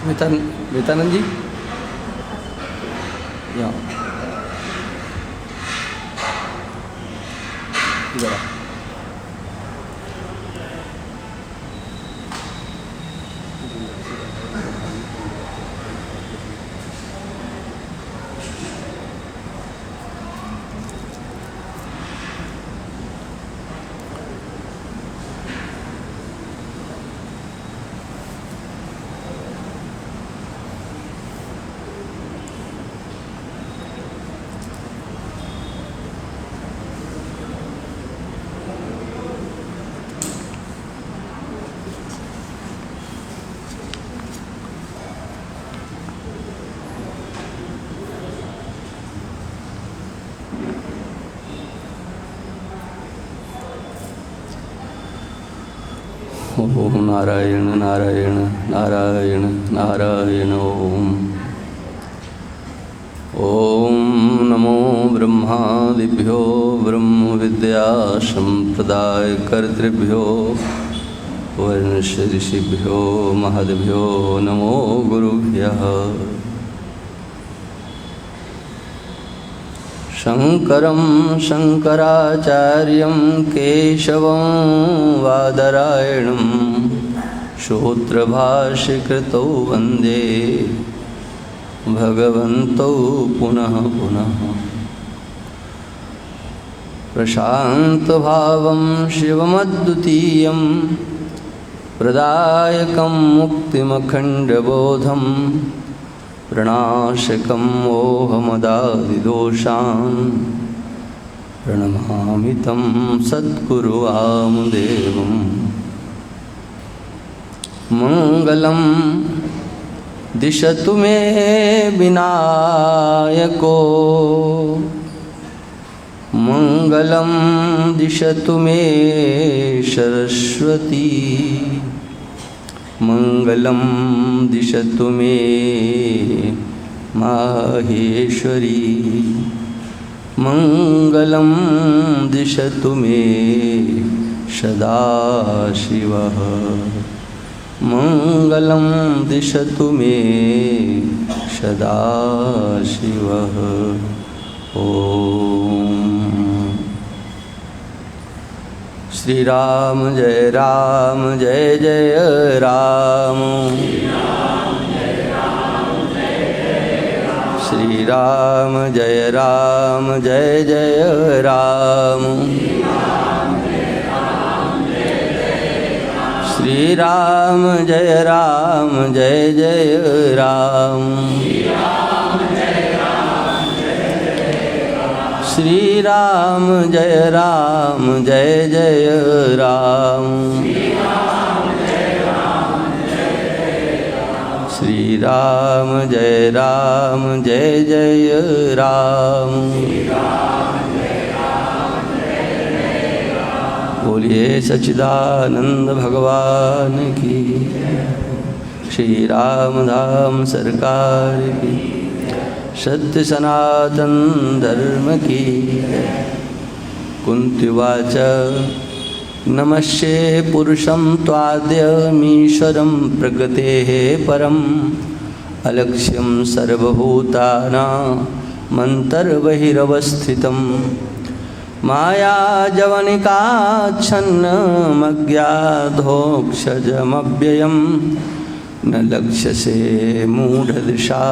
वेतानंद जी यहाँ इधर आओ। ओम नारायण नारायण नारायण नारायण ओम। ओम नमो ब्रह्मादिभ्यो ब्रह्म विद्या संप्रदाय कर्तृभ्यो वर्णस्य ऋषिभ्यो महद्भ्यो नमो गुरुभ्यः। शंकरं शंकराचार्यं केशवं बादरायणं सूत्रभाष्यकृतौ वन्दे भगवन्तौ पुनः पुनः। प्रशान्तभावं शिवमद्वितीयं प्रदायकं मुक्तिमखण्डबोधं प्रणाशकं मोहमदादिदोषान् प्रणमामि तं सद्गुरुवामदेवं। मङ्गलं दिशतु मे विनायको मङ्गलं दिशतु मे सरस्वती मङ्गलं दिशतु मे माहेश्वरी मङ्गलं दिशतु मे सदाशिवः मङ्गलं दिशतु मे सदाशिवः। ओम श्री राम जय जय राम। श्री राम जय जय राम। श्री राम जय जय राम। श्री राम जय जय राम। श्री राम जय जय राम। बोलिए सच्चिदानंद भगवान की। श्री राम धाम सरकार की। सत्य सनातन धर्म की। कुंतीवाच नमस्ये पुरुषं त्वाद्यमीश्वरं प्रकृतेः परम् अलक्ष्यं सर्वभूतानां मन्तर्बहिरवस्थितं मायाजवनिकाच्छन्नमज्ञाधोक्षजमव्ययं न लक्ष्यसे मूढदृशा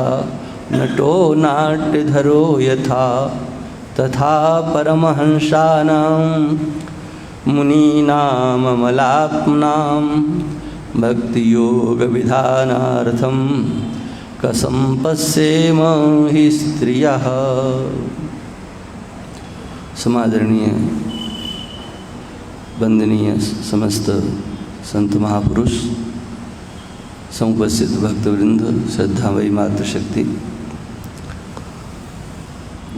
नटो नाट्यधरो यथा तथा परमहंसानां मुनीनाममलात्मनां भक्तियोगविधानार्थं कसंपस्येम हि स्त्रियः। समादरणीय वंदनीय समस्त संत महापुरुष, समुपस्थित भक्तवृंद, श्रद्धामयी मातृशक्ति,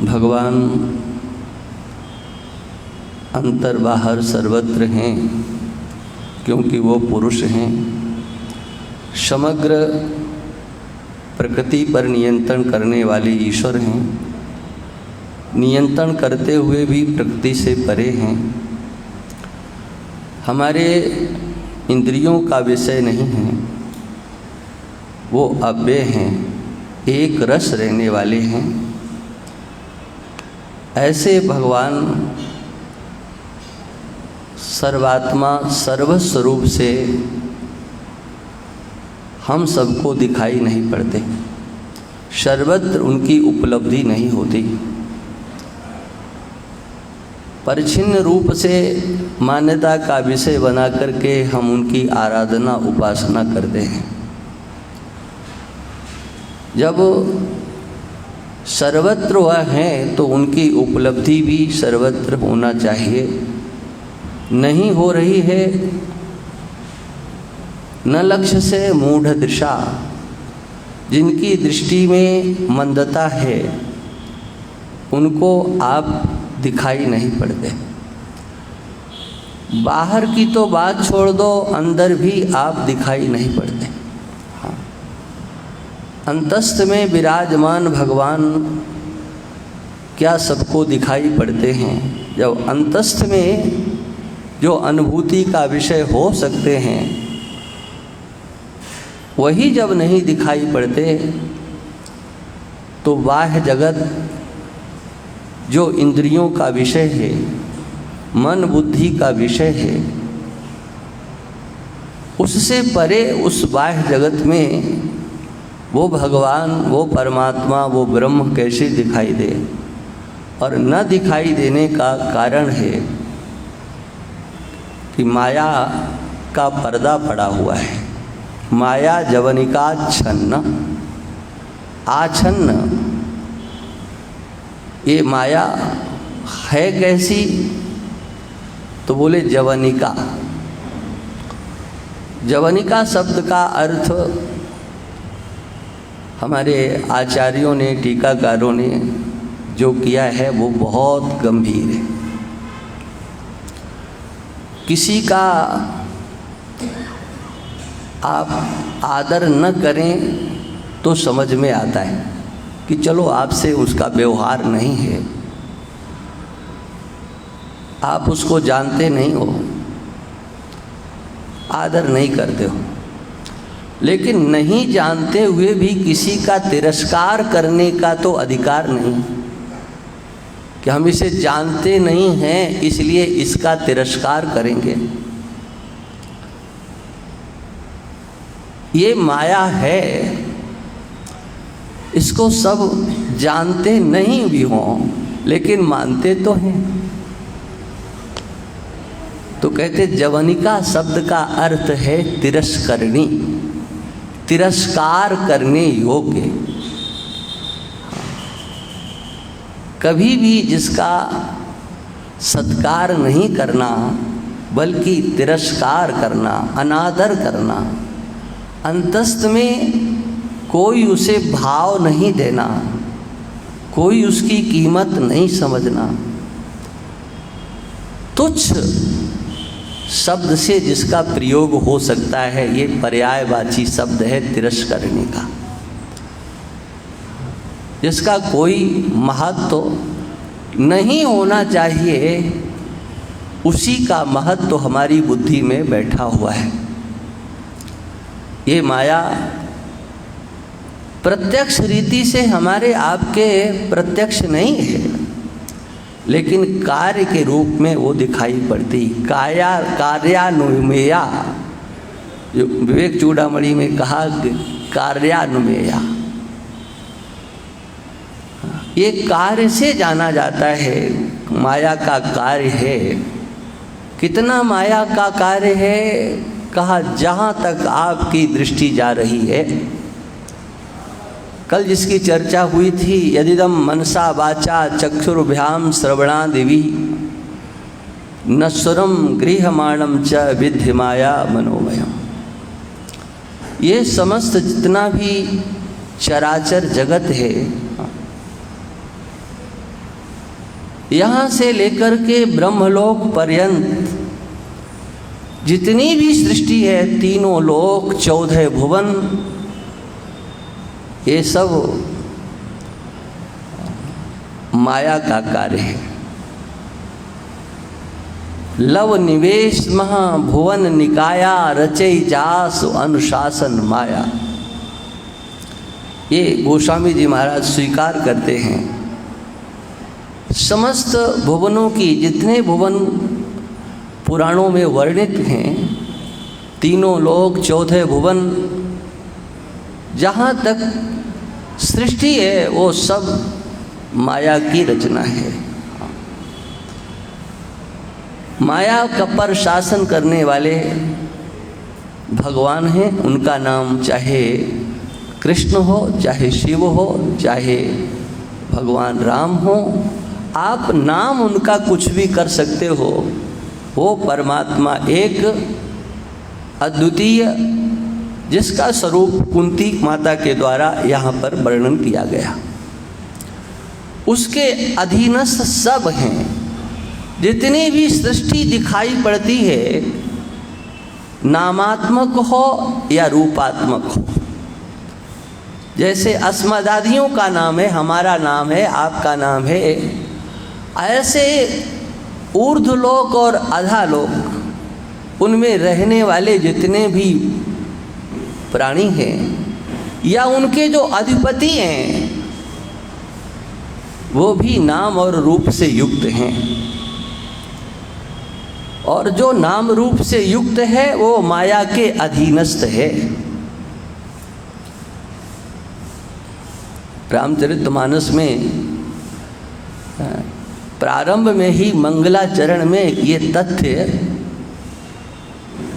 भगवान अंतर बाहर सर्वत्र हैं क्योंकि वो पुरुष हैं। समग्र प्रकृति पर नियंत्रण करने वाले ईश्वर हैं। नियंत्रण करते हुए भी प्रकृति से परे हैं। हमारे इंद्रियों का विषय नहीं है, वो अव्यय हैं, एक रस रहने वाले हैं। ऐसे भगवान सर्वात्मा सर्वस्वरूप से हम सबको दिखाई नहीं पड़ते, सर्वत्र उनकी उपलब्धि नहीं होती। परिच्छिन्न रूप से मान्यता का विषय बना करके हम उनकी आराधना उपासना करते हैं। जब सर्वत्र वह हैं तो उनकी उपलब्धि भी सर्वत्र होना चाहिए। नहीं हो रही है, न लक्ष्य से मूढ़ दृशा, जिनकी दृष्टि में मंदता है उनको आप दिखाई नहीं पड़ते। बाहर की तो बात छोड़ दो, अंदर भी आप दिखाई नहीं पड़ते। हाँ, अंतस्थ में विराजमान भगवान क्या सबको दिखाई पड़ते हैं? जब अंतस्थ में जो अनुभूति का विषय हो सकते हैं वही जब नहीं दिखाई पड़ते तो बाह्य जगत जो इंद्रियों का विषय है, मन बुद्धि का विषय है, उससे परे उस बाह्य जगत में वो भगवान, वो परमात्मा, वो ब्रह्म कैसे दिखाई दे? और न दिखाई देने का कारण है कि माया का पर्दा पड़ा हुआ है। माया जवनिकाच्छन्न, आच्छन्न। ये माया है कैसी? तो बोले जवनिका। जवनिका शब्द का अर्थ हमारे आचार्यों ने, टीकाकारों ने जो किया है वो बहुत गंभीर है। किसी का आप आदर न करें तो समझ में आता है कि चलो आपसे उसका व्यवहार नहीं है, आप उसको जानते नहीं हो, आदर नहीं करते हो। लेकिन नहीं जानते हुए भी किसी का तिरस्कार करने का तो अधिकार नहीं कि हम इसे जानते नहीं हैं इसलिए इसका तिरस्कार करेंगे। ये माया है, इसको सब जानते नहीं भी हों लेकिन मानते तो हैं। तो कहते जवनिका शब्द का अर्थ है तिरस्करणी, तिरस्कार करने योग्य। कभी भी जिसका सत्कार नहीं करना बल्कि तिरस्कार करना, अनादर करना, अंतस्थ में कोई उसे भाव नहीं देना, कोई उसकी कीमत नहीं समझना, तुच्छ शब्द से जिसका प्रयोग हो सकता है, ये पर्यायवाची शब्द है तिरस्करणी का। जिसका कोई महत्व नहीं होना चाहिए उसी का महत्व हमारी बुद्धि में बैठा हुआ है। ये माया प्रत्यक्ष रीति से हमारे आपके प्रत्यक्ष नहीं है लेकिन कार्य के रूप में वो दिखाई पड़ती। कार्यानुमेया, जो विवेक चूड़ामणि में कहा कार्यानुमेया, ये कार्य से जाना जाता है। माया का कार्य है। कितना माया का कार्य है? कहा जहाँ तक आपकी दृष्टि जा रही है। कल जिसकी चर्चा हुई थी, यदिदम मनसा वाचा चक्षुर्भ्याम श्रवणादिवि नश्वरम गृह्यमाणम च विद्धि माया मनोमयम। ये समस्त जितना भी चराचर जगत है, यहाँ से लेकर के ब्रह्मलोक पर्यंत जितनी भी सृष्टि है, तीनों लोक, 14 भुवन, ये सब माया का कार्य है। लव निवेश महा भुवन निकाया रचई जास अनुशासन माया। ये गोस्वामी जी महाराज स्वीकार करते हैं। समस्त भुवनों की, जितने भुवन पुराणों में वर्णित हैं, तीनों लोक, चौथे भुवन, जहाँ तक सृष्टि है वो सब माया की रचना है। माया का पर शासन करने वाले भगवान हैं। उनका नाम चाहे कृष्ण हो, चाहे शिव हो, चाहे भगवान राम हो, आप नाम उनका कुछ भी कर सकते हो। वो परमात्मा एक अद्वितीय, जिसका स्वरूप कुंती माता के द्वारा यहाँ पर वर्णन किया गया, उसके अधीनस्थ सब हैं। जितनी भी सृष्टि दिखाई पड़ती है, नामात्मक हो या रूपात्मक हो, जैसे अस्मदादियों का नाम है, हमारा नाम है, आपका नाम है, ऐसे ऊर्ध्वलोक और अधालोक, उनमें रहने वाले जितने भी प्राणी हैं या उनके जो अधिपति हैं, वो भी नाम और रूप से युक्त हैं। और जो नाम रूप से युक्त है वो माया के अधीनस्थ है। रामचरितमानस में प्रारंभ में ही मंगलाचरण में ये तथ्य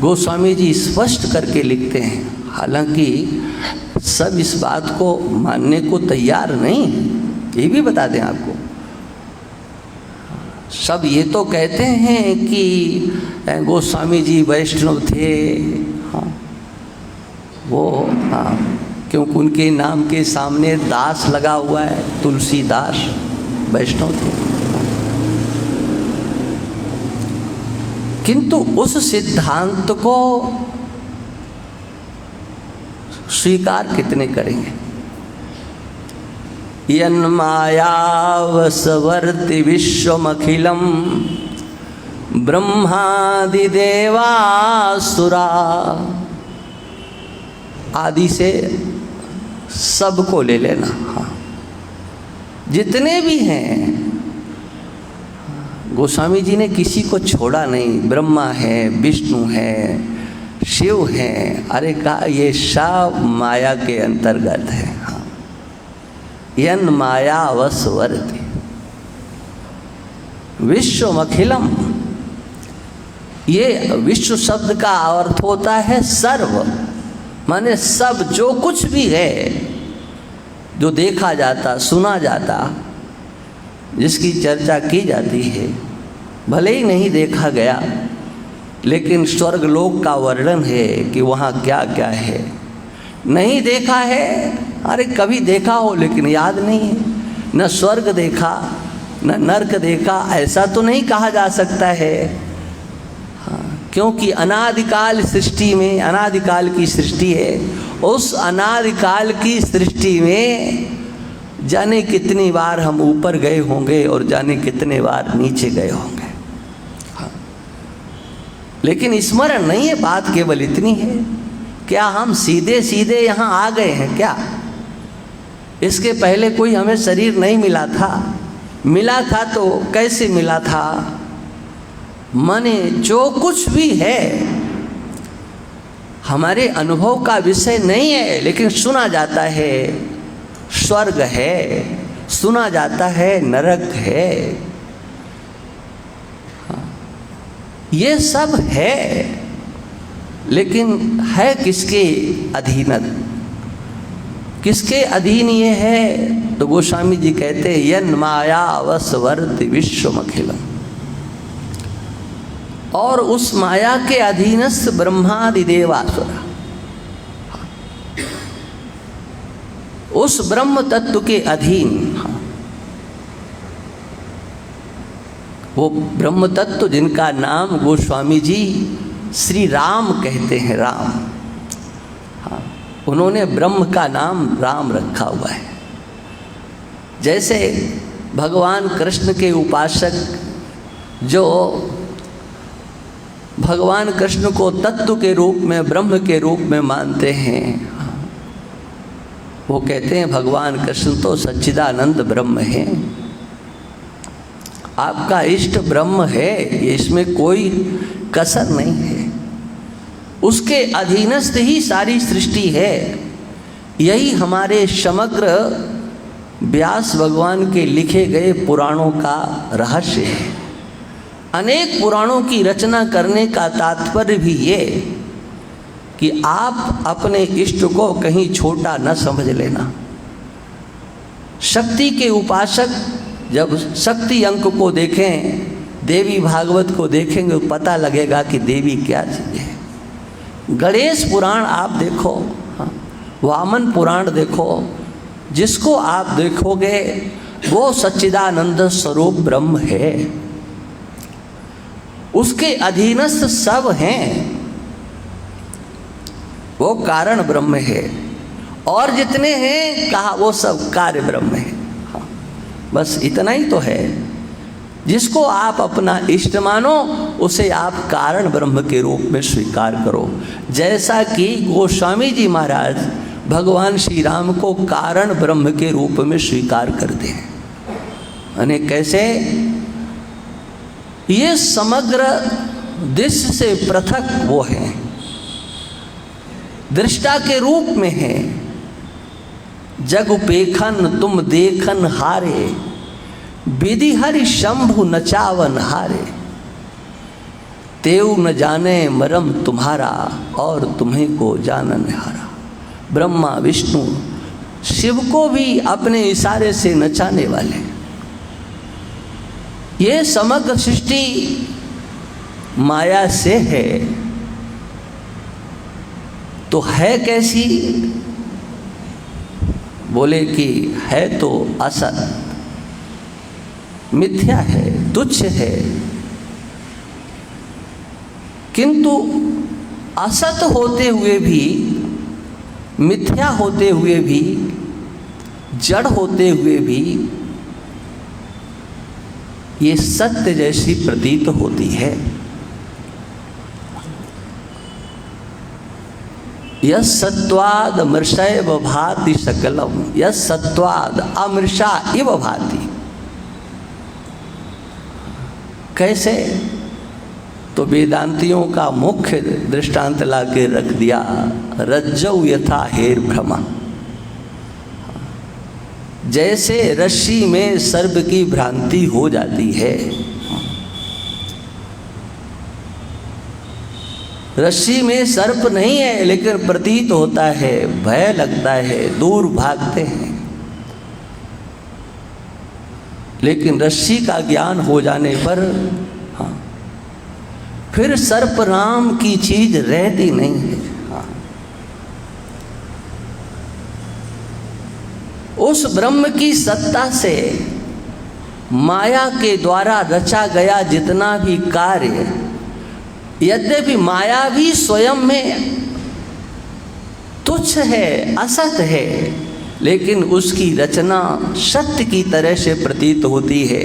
गोस्वामी जी स्पष्ट करके लिखते हैं। हालांकि सब इस बात को मानने को तैयार नहीं, ये भी बता दें आपको। सब ये तो कहते हैं कि गोस्वामी जी वैष्णव थे, हाँ, वो हाँ, क्योंकि उनके नाम के सामने दास लगा हुआ है, तुलसीदास, वैष्णव थे। किंतु उस सिद्धांत को स्वीकार कितने करेंगे? यन्मायावसवर्ति विश्वमखिलं ब्रह्मादिदेवासुरा। आदि से सबको ले लेना, हाँ, जितने भी हैं, गोस्वामी जी ने किसी को छोड़ा नहीं। ब्रह्मा है, विष्णु है, शिव है, अरे कहा ये सब माया के अंतर्गत है। हाँ, यन माया वसवर्ति विश्वमखिलम। ये विश्व शब्द का अर्थ होता है सर्व, माने सब, जो कुछ भी है, जो देखा जाता, सुना जाता, जिसकी चर्चा की जाती है, भले ही नहीं देखा गया, लेकिन स्वर्ग लोक का वर्णन है कि वहाँ क्या क्या है। नहीं देखा है, अरे कभी देखा हो लेकिन याद नहीं है। न स्वर्ग देखा, न नरक देखा, ऐसा तो नहीं कहा जा सकता है। हाँ, क्योंकि अनादिकाल सृष्टि में, अनादिकाल की सृष्टि है, उस अनादिकाल की सृष्टि में जाने कितनी बार हम ऊपर गए होंगे और जाने कितने बार नीचे गए होंगे। हाँ, लेकिन स्मरण नहीं है। बात केवल इतनी है, क्या हम सीधे सीधे यहाँ आ गए हैं क्या? इसके पहले कोई हमें शरीर नहीं मिला था। मिला था तो कैसे मिला था? माने जो कुछ भी है हमारे अनुभव का विषय नहीं है, लेकिन सुना जाता है स्वर्ग है, सुना जाता है नरक है, ये सब है, लेकिन है किसके अधीन? किसके अधीन ये है? तो गोस्वामी जी कहते हैं यन माया वसवर्ति विश्वमखिलम्। और उस माया के अधीनस्थ ब्रह्मादि देवासुरा, उस ब्रह्म तत्व के अधीन, वो ब्रह्म तत्व जिनका नाम गोस्वामी जी श्री राम कहते हैं। राम, हाँ, उन्होंने ब्रह्म का नाम राम रखा हुआ है। जैसे भगवान कृष्ण के उपासक जो भगवान कृष्ण को तत्व के रूप में, ब्रह्म के रूप में मानते हैं, वो कहते हैं भगवान कृष्ण तो सच्चिदानंद ब्रह्म है, आपका इष्ट ब्रह्म है, इसमें कोई कसर नहीं है, उसके अधीनस्थ ही सारी सृष्टि है। यही हमारे समग्र व्यास भगवान के लिखे गए पुराणों का रहस्य है। अनेक पुराणों की रचना करने का तात्पर्य भी ये कि आप अपने इष्ट को कहीं छोटा न समझ लेना। शक्ति के उपासक जब शक्ति अंक को देखें, देवी भागवत को देखेंगे तो पता लगेगा कि देवी क्या चीज़ है। गणेश पुराण आप देखो, वामन पुराण देखो, जिसको आप देखोगे वो सच्चिदानंद स्वरूप ब्रह्म है, उसके अधीनस्थ सब हैं, वो कारण ब्रह्म है। और जितने हैं कहा वो सब कार्य ब्रह्म है। बस इतना ही तो है। जिसको आप अपना इष्ट मानो उसे आप कारण ब्रह्म के रूप में स्वीकार करो। जैसा कि गोस्वामी जी महाराज भगवान श्री राम को कारण ब्रह्म के रूप में स्वीकार करते हैं। यानी कैसे? ये समग्र दृश्य से पृथक वो है, दृष्टा के रूप में है। जग उपेखन तुम देखन हारे, विधि हरि शंभु नचावन हारे। तेऊ न जाने मरम तुम्हारा, और तुम्हें को जानन हारा। ब्रह्मा विष्णु शिव को भी अपने इशारे से नचाने वाले। ये समग्र सृष्टि माया से है, तो है कैसी? बोले कि है तो असत, मिथ्या है, तुच्छ है। किंतु असत होते हुए भी, मिथ्या होते हुए भी, जड़ होते हुए भी ये सत्य जैसी प्रतीत होती है। यस सत्वाद मृषैव भाति सकलम, यस सत्वाद अमृषा इव भाति। कैसे? तो वेदांतियों का मुख्य दृष्टांत ला के रख दिया, रज्जौ यथा हेर भ्रमा। जैसे रस्सी में सर्प की भ्रांति हो जाती है, रस्सी में सर्प नहीं है लेकिन प्रतीत होता है, भय लगता है, दूर भागते हैं। लेकिन रस्सी का ज्ञान हो जाने पर फिर सर्प नाम की चीज रहती नहीं है। उस ब्रह्म की सत्ता से माया के द्वारा रचा गया जितना भी कार्य, यद्यपि माया भी स्वयं में तुच्छ है, असत है, लेकिन उसकी रचना सत्य की तरह से प्रतीत होती है।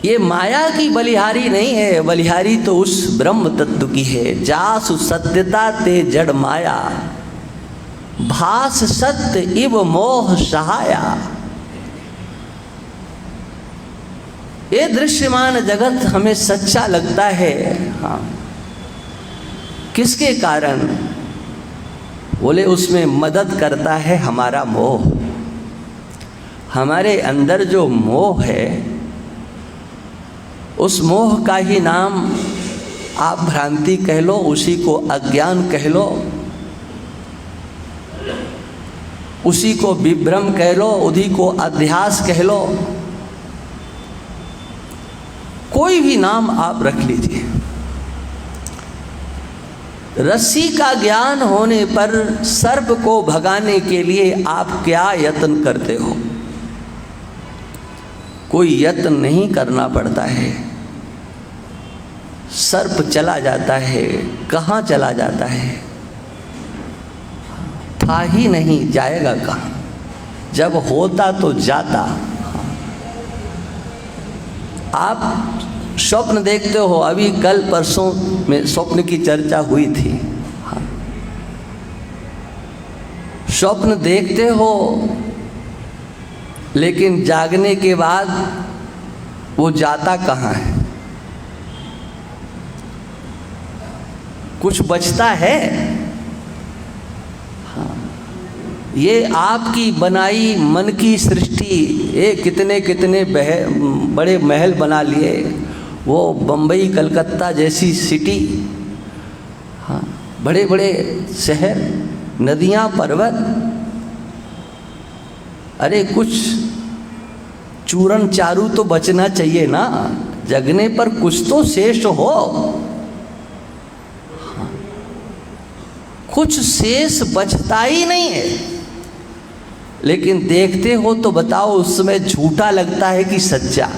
ये माया की बलिहारी नहीं है, बलिहारी तो उस ब्रह्म तत्व की है। जासु सत्यता ते जड़ माया, भास सत्य इव मोह सहाया। ये दृश्यमान जगत हमें सच्चा लगता है, हाँ, किसके कारण? बोले उसमें मदद करता है हमारा मोह। हमारे अंदर जो मोह है, उस मोह का ही नाम आप भ्रांति कह लो, उसी को अज्ञान कह लो, उसी को विभ्रम कह लो, उसी को अध्यास कह लो, कोई भी नाम आप रख लीजिए। रस्सी का ज्ञान होने पर सर्प को भगाने के लिए आप क्या यत्न करते हो? कोई यत्न नहीं करना पड़ता है, सर्प चला जाता है। कहाँ चला जाता है? था ही नहीं, जाएगा कहाँ? जब होता तो जाता। आप स्वप्न देखते हो, अभी कल परसों में स्वप्न की चर्चा हुई थी। स्वप्न देखते हो, लेकिन जागने के बाद वो जाता कहाँ है? कुछ बचता है? हाँ, ये आपकी बनाई मन की सृष्टि। ये कितने कितने बड़े महल बना लिए, वो बम्बई कलकत्ता जैसी सिटी, हाँ, बड़े बड़े शहर, नदियाँ, पर्वत, अरे कुछ चूरन चारू तो बचना चाहिए ना। जगने पर कुछ तो शेष हो। हाँ, कुछ शेष बचता ही नहीं है। लेकिन देखते हो तो बताओ, उस समय झूठा लगता है कि सच्चा?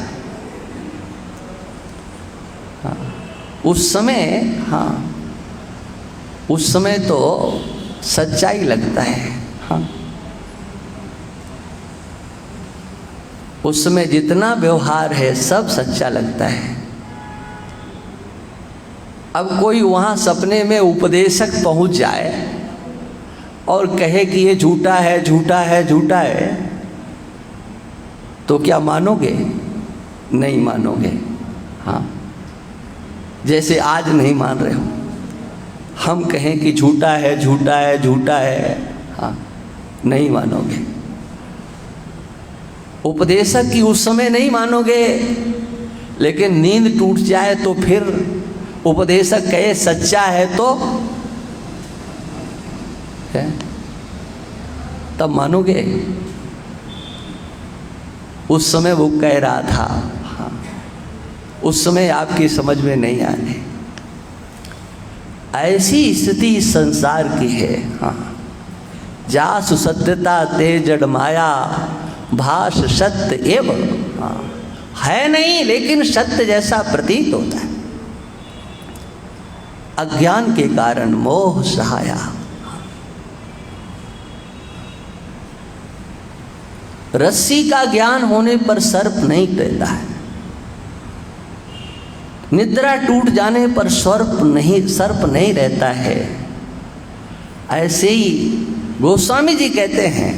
हाँ, उस समय, हाँ, उस समय तो सच्चा ही लगता है। हाँ, उस समय जितना व्यवहार है सब सच्चा लगता है। अब कोई वहाँ सपने में उपदेशक पहुँच जाए और कहे कि ये झूठा है, झूठा है, झूठा है, तो क्या मानोगे? नहीं मानोगे। हाँ, जैसे आज नहीं मान रहे हो। हम कहें कि झूठा है, झूठा है, झूठा है, हाँ, नहीं मानोगे। उपदेशक की उस समय नहीं मानोगे, लेकिन नींद टूट जाए तो फिर उपदेशक कहे सच्चा है तो है, तब मानोगे। उस समय वो कह रहा था, हाँ, उस समय आपकी समझ में नहीं आने। ऐसी स्थिति संसार की है। हाँ, जासु सत्यता ते जड़ माया, भाष सत्य एवं। हाँ, है नहीं, लेकिन सत्य जैसा प्रतीत होता है। अज्ञान के कारण मोह सहाया। रस्सी का ज्ञान होने पर सर्प नहीं टूटता है। निद्रा टूट जाने पर सर्प नहीं रहता है। ऐसे ही गोस्वामी जी कहते हैं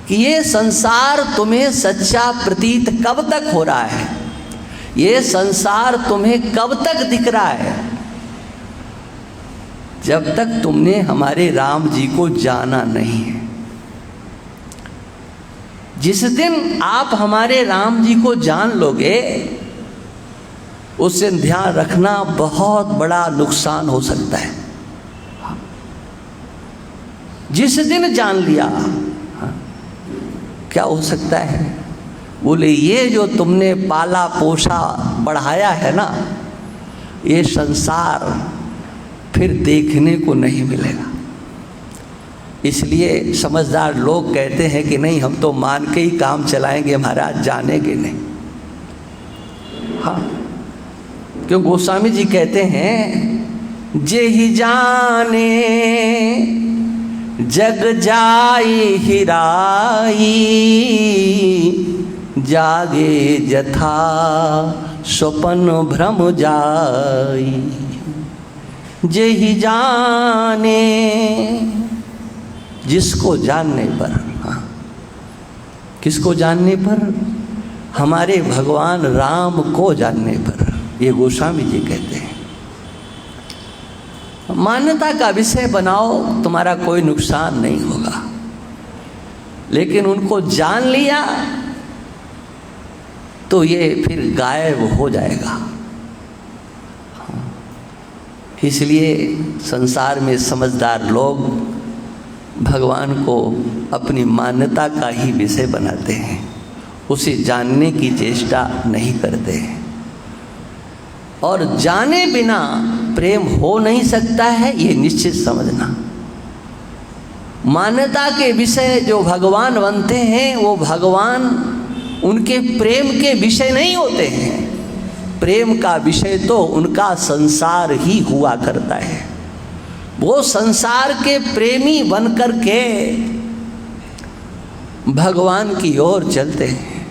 कि ये संसार तुम्हें सच्चा प्रतीत कब तक हो रहा है? ये संसार तुम्हें कब तक दिख रहा है? जब तक तुमने हमारे राम जी को जाना नहीं है। जिस दिन आप हमारे राम जी को जान लोगे, उस दिन ध्यान रखना बहुत बड़ा नुकसान हो सकता है। जिस दिन जान लिया, क्या हो सकता है? बोले ये जो तुमने पाला पोसा बढ़ाया है ना, ये संसार फिर देखने को नहीं मिलेगा। इसलिए समझदार लोग कहते हैं कि नहीं, हम तो मान के ही काम चलाएंगे महाराज, जानेंगे नहीं। हाँ, क्यों गोस्वामी जी कहते हैं, जे ही जाने जग जाई हिराई, जागे जथा स्वपन भ्रम जाई। जे ही जाने, जिसको जानने पर, हाँ, किसको जानने पर? हमारे भगवान राम को जानने पर। ये गोस्वामी जी कहते हैं। मान्यता का विषय बनाओ, तुम्हारा कोई नुकसान नहीं होगा। लेकिन उनको जान लिया तो ये फिर गायब हो जाएगा। इसलिए संसार में समझदार लोग भगवान को अपनी मान्यता का ही विषय बनाते हैं, उसे जानने की चेष्टा नहीं करते हैं। और जाने बिना प्रेम हो नहीं सकता है, ये निश्चित समझना। मान्यता के विषय जो भगवान बनते हैं, वो भगवान उनके प्रेम के विषय नहीं होते हैं। प्रेम का विषय तो उनका संसार ही हुआ करता है। वो संसार के प्रेमी बनकर के भगवान की ओर चलते हैं।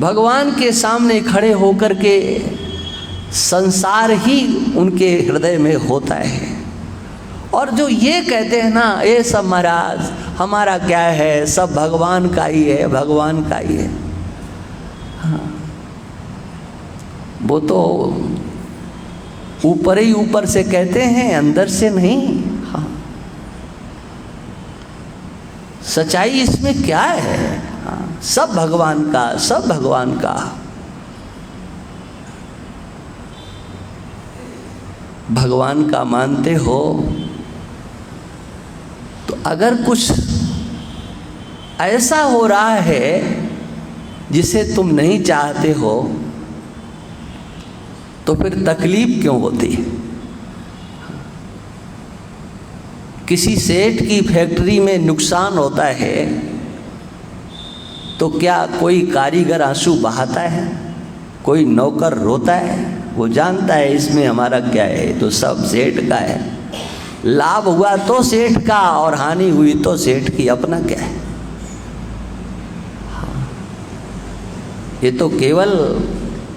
भगवान के सामने खड़े होकर के संसार ही उनके हृदय में होता है और जो ये कहते हैं ना, ये सब महाराज हमारा क्या है, सब भगवान का ही है, भगवान का ही है। हाँ, वो तो ऊपर ही ऊपर से कहते हैं, अंदर से नहीं। हाँ, सच्चाई इसमें क्या है? हाँ, सब भगवान का, सब भगवान का। भगवान का मानते हो तो अगर कुछ ऐसा हो रहा है जिसे तुम नहीं चाहते हो तो फिर तकलीफ क्यों होती है? किसी सेठ की फैक्ट्री में नुकसान होता है तो क्या कोई कारीगर आंसू बहाता है? कोई नौकर रोता है? वो जानता है इसमें हमारा क्या है, तो सब सेठ का है। लाभ हुआ तो सेठ का और हानि हुई तो सेठ की, अपना क्या है? ये तो केवल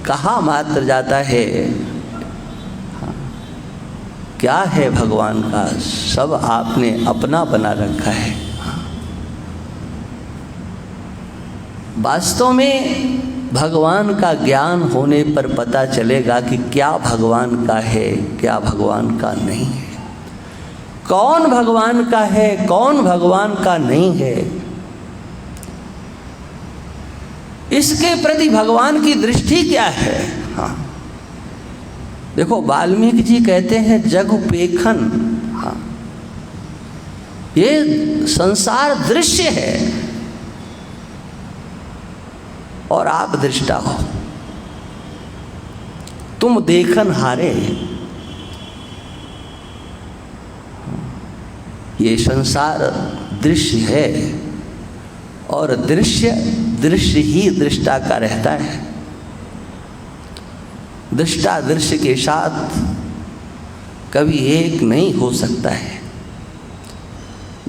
कहा मात्र जाता है। क्या है भगवान का? सब आपने अपना बना रखा है। वास्तव में भगवान का ज्ञान होने पर पता चलेगा कि क्या भगवान का है, क्या भगवान का नहीं है, कौन भगवान का है, कौन भगवान का नहीं है। इसके प्रति भगवान की दृष्टि क्या है? हाँ, देखो वाल्मीकि जी कहते हैं जग उपेखन। हाँ, ये संसार दृश्य है और आप दृष्टा हो, तुम देखन हारे। ये संसार दृश्य है और दृश्य दृश्य ही दृष्टा का रहता है। दृष्टा दृश्य के साथ कभी एक नहीं हो सकता है।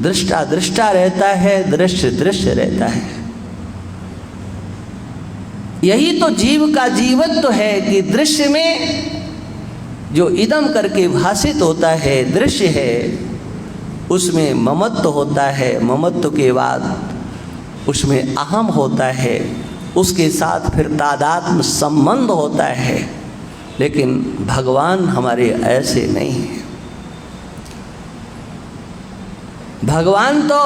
दृष्टा दृष्टा रहता है, दृश्य दृश्य रहता है। यही तो जीव का जीवत्व है कि दृश्य में जो इदम करके भाषित होता है, दृश्य है, उसमें ममत्व होता है। ममत्व के बाद उसमें अहम होता है, उसके साथ फिर तादात्म्य संबंध होता है। लेकिन भगवान हमारे ऐसे नहीं हैं। भगवान तो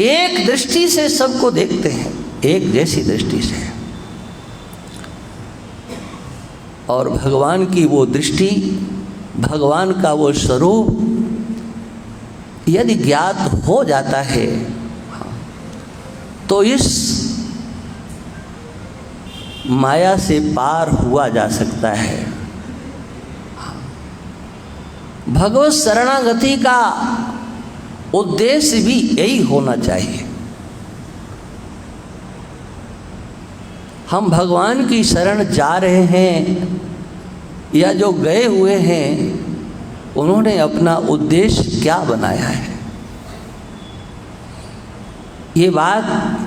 एक दृष्टि से सबको देखते हैं, एक जैसी दृष्टि से। और भगवान की वो दृष्टि, भगवान का वो स्वरूप यदि ज्ञात हो जाता है तो इस माया से पार हुआ जा सकता है। भगवत शरणागति का उद्देश्य भी यही होना चाहिए। हम भगवान की शरण जा रहे हैं या जो गए हुए हैं, उन्होंने अपना उद्देश्य क्या बनाया है? ये बात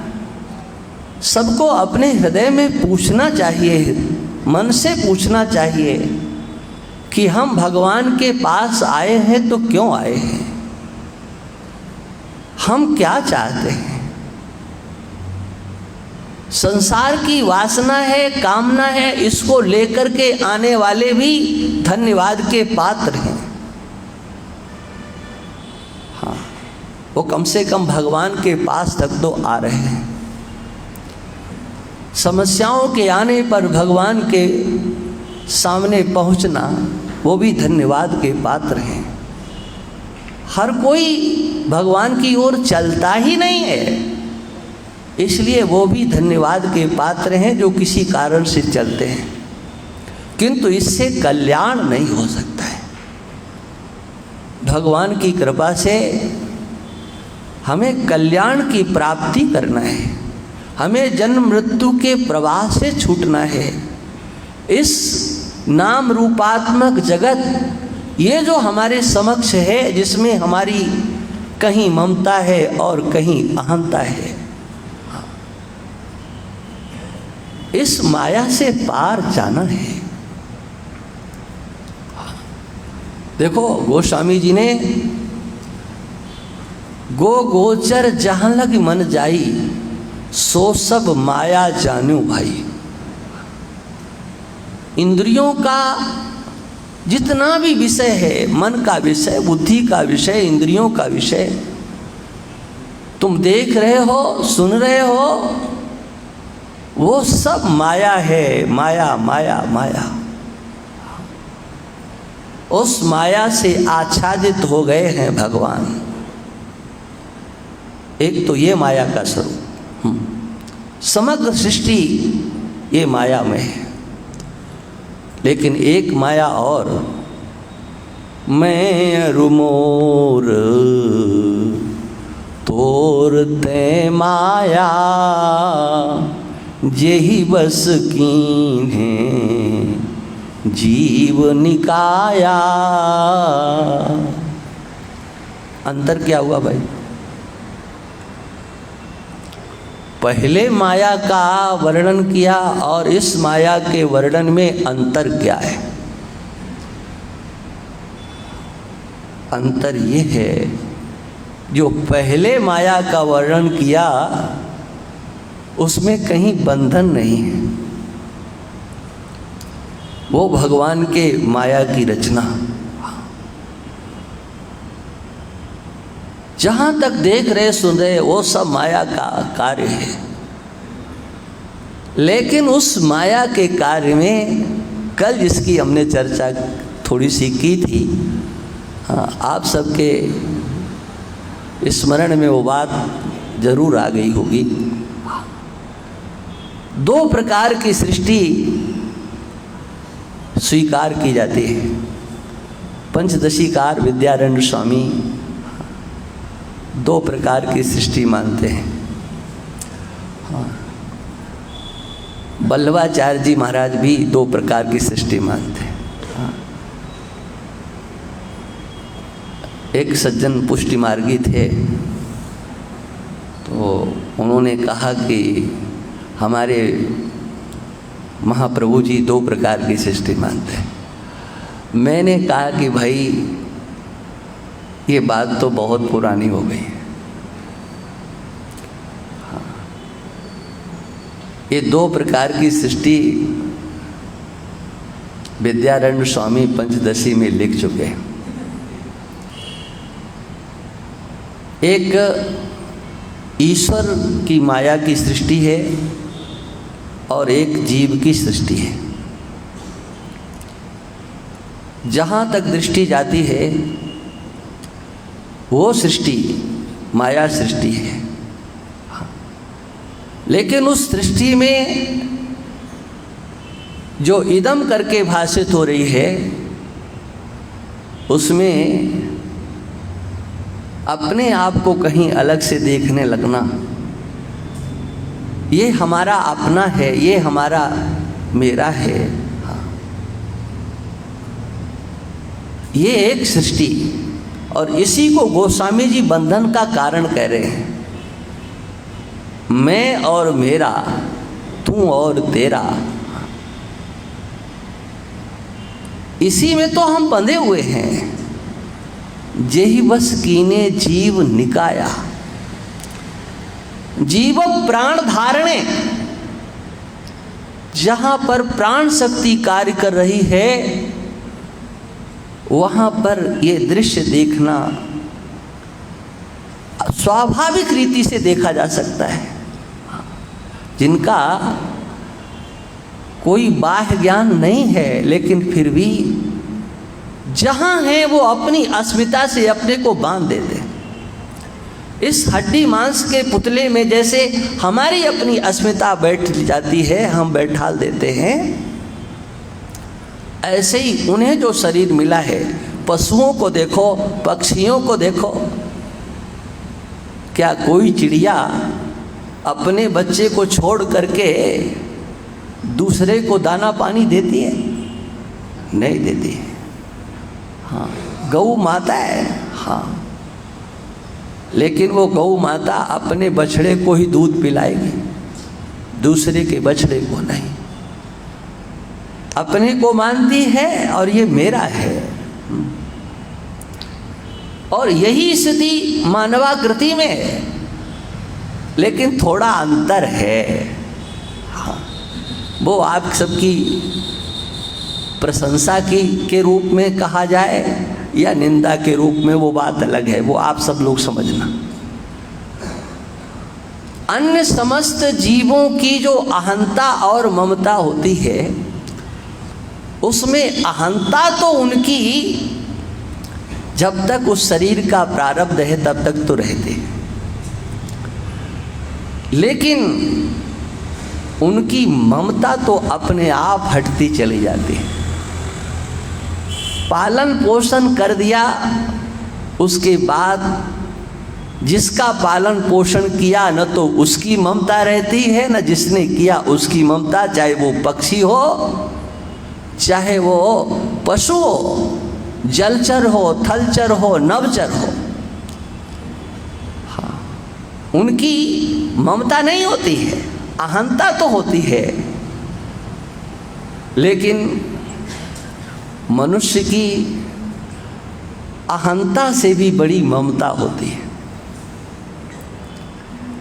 सबको अपने हृदय में पूछना चाहिए, मन से पूछना चाहिए कि हम भगवान के पास आए हैं तो क्यों आए हैं, हम क्या चाहते हैं। संसार की वासना है, कामना है, इसको लेकर के आने वाले भी धन्यवाद के पात्र हैं। हाँ, वो कम से कम भगवान के पास तक तो आ रहे हैं। समस्याओं के आने पर भगवान के सामने पहुंचना, वो भी धन्यवाद के पात्र हैं। हर कोई भगवान की ओर चलता ही नहीं है, इसलिए वो भी धन्यवाद के पात्र हैं जो किसी कारण से चलते हैं, किंतु इससे कल्याण नहीं हो सकता है। भगवान की कृपा से हमें कल्याण की प्राप्ति करना है, हमें जन्म मृत्यु के प्रवाह से छूटना है। इस नाम रूपात्मक जगत ये जो हमारे समक्ष है, जिसमें हमारी कहीं ममता है और कहीं अहंता है, इस माया से पार जाना है। देखो गोस्वामी जी ने गो गोचर जहाँ लग मन जाई, सो सब माया जानू भाई। इंद्रियों का जितना भी विषय है, मन का विषय, बुद्धि का विषय, इंद्रियों का विषय, तुम देख रहे हो, सुन रहे हो, वो सब माया है। माया माया माया। उस माया से आच्छादित हो गए हैं भगवान। एक तो ये माया का स्वरूप, समग्र सृष्टि ये माया में है। लेकिन एक माया और, मैं अरुमोर तोरते माया, जेहि बस कीन्हे जीव निकाया। अंतर क्या हुआ भाई? पहले माया का वर्णन किया और इस माया के वर्णन में अंतर क्या है? अंतर ये है, जो पहले माया का वर्णन किया उसमें कहीं बंधन नहीं है, वो भगवान के माया की रचना। जहाँ तक देख रहे सुन रहे वो सब माया का कार्य है। लेकिन उस माया के कार्य में कल जिसकी हमने चर्चा थोड़ी सी की थी, आप सबके स्मरण में वो बात जरूर आ गई होगी। दो प्रकार की सृष्टि स्वीकार की जाती है। पंचदशीकार विद्यारण्य स्वामी दो प्रकार की सृष्टि मानते हैं। बल्लवाचार्य जी महाराज भी दो प्रकार की सृष्टि मानते हैं। एक सज्जन पुष्टि मार्गी थे, तो उन्होंने कहा कि हमारे महाप्रभु जी दो प्रकार की सृष्टि मानते हैं। मैंने कहा कि भाई ये बात तो बहुत पुरानी हो गई है। ये दो प्रकार की सृष्टि विद्यारण्य स्वामी पंचदशी में लिख चुके हैं। एक ईश्वर की माया की सृष्टि है और एक जीव की सृष्टि है। जहाँ तक दृष्टि जाती है वो सृष्टि माया सृष्टि है। लेकिन उस सृष्टि में जो इदम करके भाषित हो रही है, उसमें अपने आप को कहीं अलग से देखने लगना, ये हमारा अपना है, ये हमारा मेरा है, ये एक सृष्टि। और इसी को गोस्वामी जी बंधन का कारण कह रहे हैं। मैं और मेरा, तू और तेरा, इसी में तो हम बंधे हुए हैं। जेहि बस कीने जीव निकाया। जीव प्राण धारणे, जहां पर प्राण शक्ति कार्य कर रही है, वहां पर ये दृश्य देखना स्वाभाविक रीति से देखा जा सकता है। जिनका कोई बाह्य ज्ञान नहीं है, लेकिन फिर भी जहां है वो अपनी अस्मिता से अपने को बांध देते हैं। इस हड्डी मांस के पुतले में जैसे हमारी अपनी अस्मिता बैठ जाती है, हम बैठाल देते हैं, ऐसे ही उन्हें जो शरीर मिला है, पशुओं को देखो, पक्षियों को देखो, क्या कोई चिड़िया अपने बच्चे को छोड़ करके दूसरे को दाना पानी देती है? नहीं देती है। हाँ, गौ माता है, हाँ, लेकिन वो गौ माता अपने बछड़े को ही दूध पिलाएगी, दूसरे के बछड़े को नहीं। अपने को मानती है और ये मेरा है। और यही स्थिति मानवाकृति में है, लेकिन थोड़ा अंतर है। हाँ, वो आप सबकी प्रशंसा की के रूप में कहा जाए या निंदा के रूप में, वो बात अलग है, वो आप सब लोग समझना। अन्य समस्त जीवों की जो अहंता और ममता होती है, उसमें अहंता तो उनकी जब तक उस शरीर का प्रारब्ध है तब तक तो रहते हैं, लेकिन उनकी ममता तो अपने आप हटती चली जाती है। पालन पोषण कर दिया, उसके बाद जिसका पालन पोषण किया न तो उसकी ममता रहती है, न जिसने किया उसकी ममता, चाहे वो पक्षी हो, चाहे वो पशु हो, जलचर हो, थलचर हो, नवचर हो। हाँ, उनकी ममता नहीं होती है, अहंता तो होती है। लेकिन मनुष्य की अहंता से भी बड़ी ममता होती है।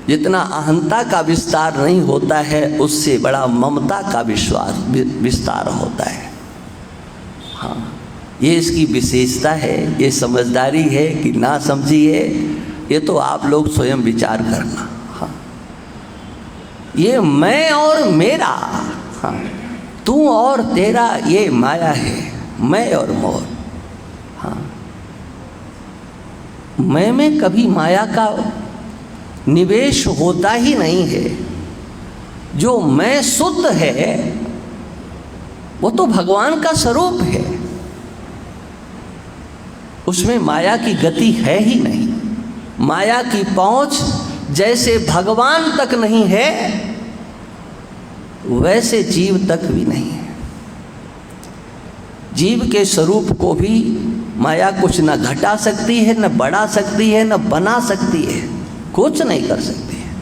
जितना अहंता का विस्तार नहीं होता है, उससे बड़ा ममता का विस्तार होता है। हाँ, ये इसकी विशेषता है, ये समझदारी है कि ना समझी है, ये तो आप लोग स्वयं विचार करना। हाँ, ये मैं और मेरा, हाँ, तू और तेरा, ये माया है, मैं और मोर। हाँ, मैं में कभी माया का निवेश होता ही नहीं है। जो मैं शुद्ध है वो तो भगवान का स्वरूप है, उसमें माया की गति है ही नहीं। माया की पहुंच जैसे भगवान तक नहीं है, वैसे जीव तक भी नहीं है। जीव के स्वरूप को भी माया कुछ न घटा सकती है, न बढ़ा सकती है, न बना सकती है, कुछ नहीं कर सकती है।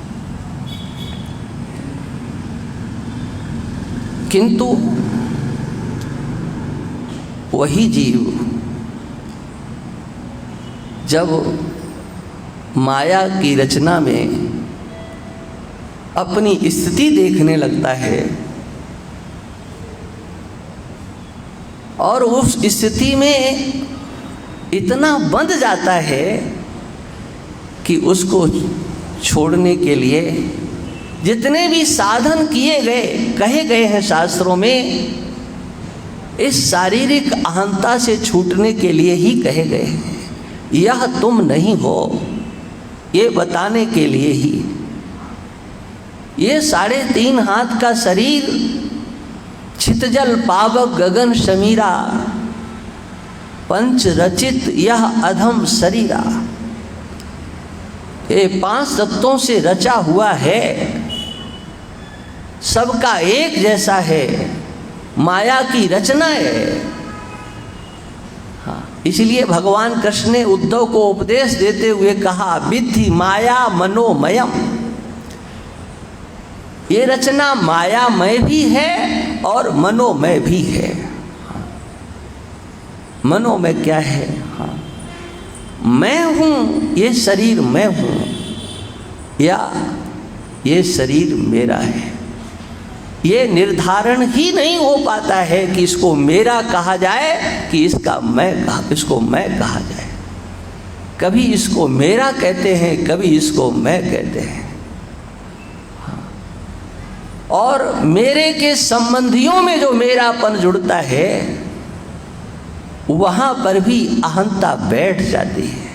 किंतु वही जीव जब माया की रचना में अपनी स्थिति देखने लगता है और उस स्थिति में इतना बंध जाता है कि उसको छोड़ने के लिए जितने भी साधन किए गए, कहे गए हैं शास्त्रों में, इस शारीरिक अहंता से छूटने के लिए ही कहे गए हैं। यह तुम नहीं हो, ये बताने के लिए ही। ये 3.5 हाथ का शरीर, छितजल पावक गगन शमीरा, पंच रचित यह अधम शरीरा, ये 5 तत्वों से रचा हुआ है, सबका एक जैसा है, माया की रचना है। हाँ, इसलिए भगवान कृष्ण ने उद्धव को उपदेश देते हुए कहा, विद्धि माया मनोमयम। ये रचना मायामय भी है और मनोमय भी है। हाँ, मनोमय क्या है? हाँ, मैं हूँ, ये शरीर मैं हूँ, या ये शरीर मेरा है। ये निर्धारण ही नहीं हो पाता है कि इसको मेरा कहा जाए कि इसको मैं कहा जाए। कभी इसको मेरा कहते हैं, कभी इसको मैं कहते हैं। और मेरे के संबंधियों में जो मेरापन जुड़ता है, वहाँ पर भी अहंता बैठ जाती है।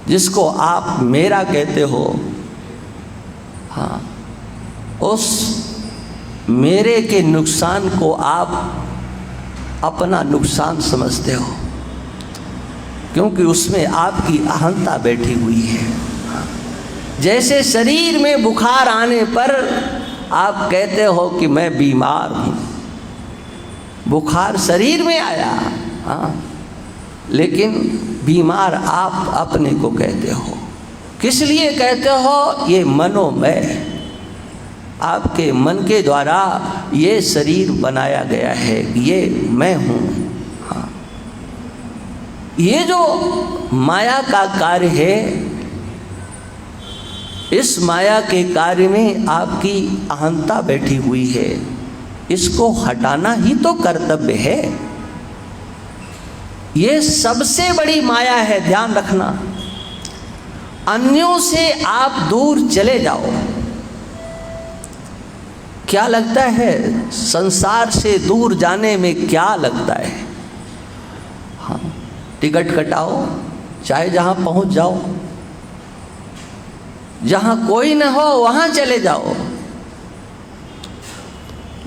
जिसको आप मेरा कहते हो, हाँ, उस मेरे के नुकसान को आप अपना नुकसान समझते हो, क्योंकि उसमें आपकी अहंता बैठी हुई है। हाँ, जैसे शरीर में बुखार आने पर आप कहते हो कि मैं बीमार हूँ, बुखार शरीर में आया, हाँ, लेकिन बीमार आप अपने को कहते हो। किस लिए कहते हो? ये मनोमय, आपके मन के द्वारा ये शरीर बनाया गया है, ये मैं हूँ। हाँ, ये जो माया का कार्य है, इस माया के कार्य में आपकी अहंता बैठी हुई है, इसको हटाना ही तो कर्तव्य है। ये सबसे बड़ी माया है, ध्यान रखना। अन्यों से आप दूर चले जाओ। क्या लगता है संसार से दूर जाने में, क्या लगता है? हाँ, टिकट कटाओ, चाहे जहां पहुंच जाओ, जहां कोई न हो वहां चले जाओ।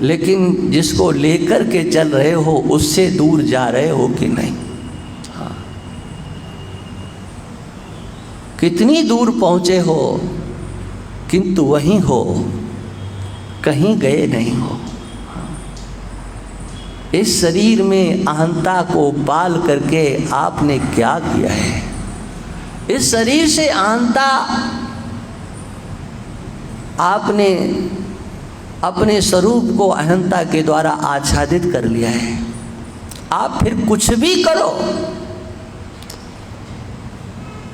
लेकिन जिसको लेकर के चल रहे हो उससे दूर जा रहे हो कि नहीं? हाँ, कितनी दूर पहुंचे हो किंतु वहीं हो, कहीं गए नहीं हो। इस शरीर में अहंता को पाल करके आपने क्या किया है? इस शरीर से अहंता आपने अपने स्वरूप को अहंता के द्वारा आच्छादित कर लिया है। आप फिर कुछ भी करो,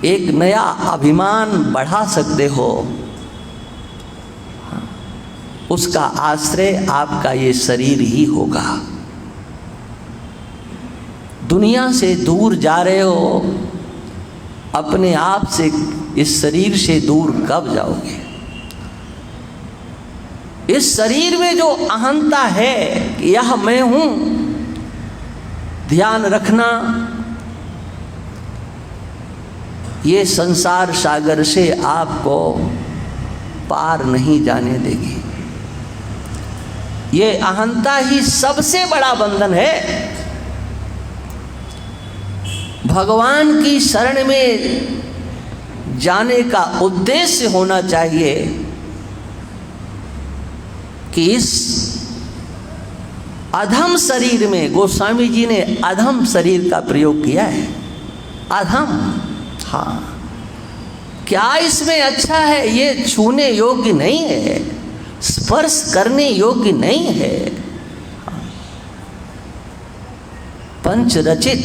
एक नया अभिमान बढ़ा सकते हो, उसका आश्रय आपका ये शरीर ही होगा। दुनिया से दूर जा रहे हो, अपने आप से, इस शरीर से दूर कब जाओगे? इस शरीर में जो अहंता है कि यह मैं हूं, ध्यान रखना, ये संसार सागर से आपको पार नहीं जाने देगी। ये अहंता ही सबसे बड़ा बंधन है। भगवान की शरण में जाने का उद्देश्य होना चाहिए कि इस अधम शरीर में, गोस्वामी जी ने अधम शरीर का प्रयोग किया है। अधम, हाँ, क्या इसमें अच्छा है? ये छूने योग्य नहीं है, स्पर्श करने योग्य नहीं है। पंच रचित,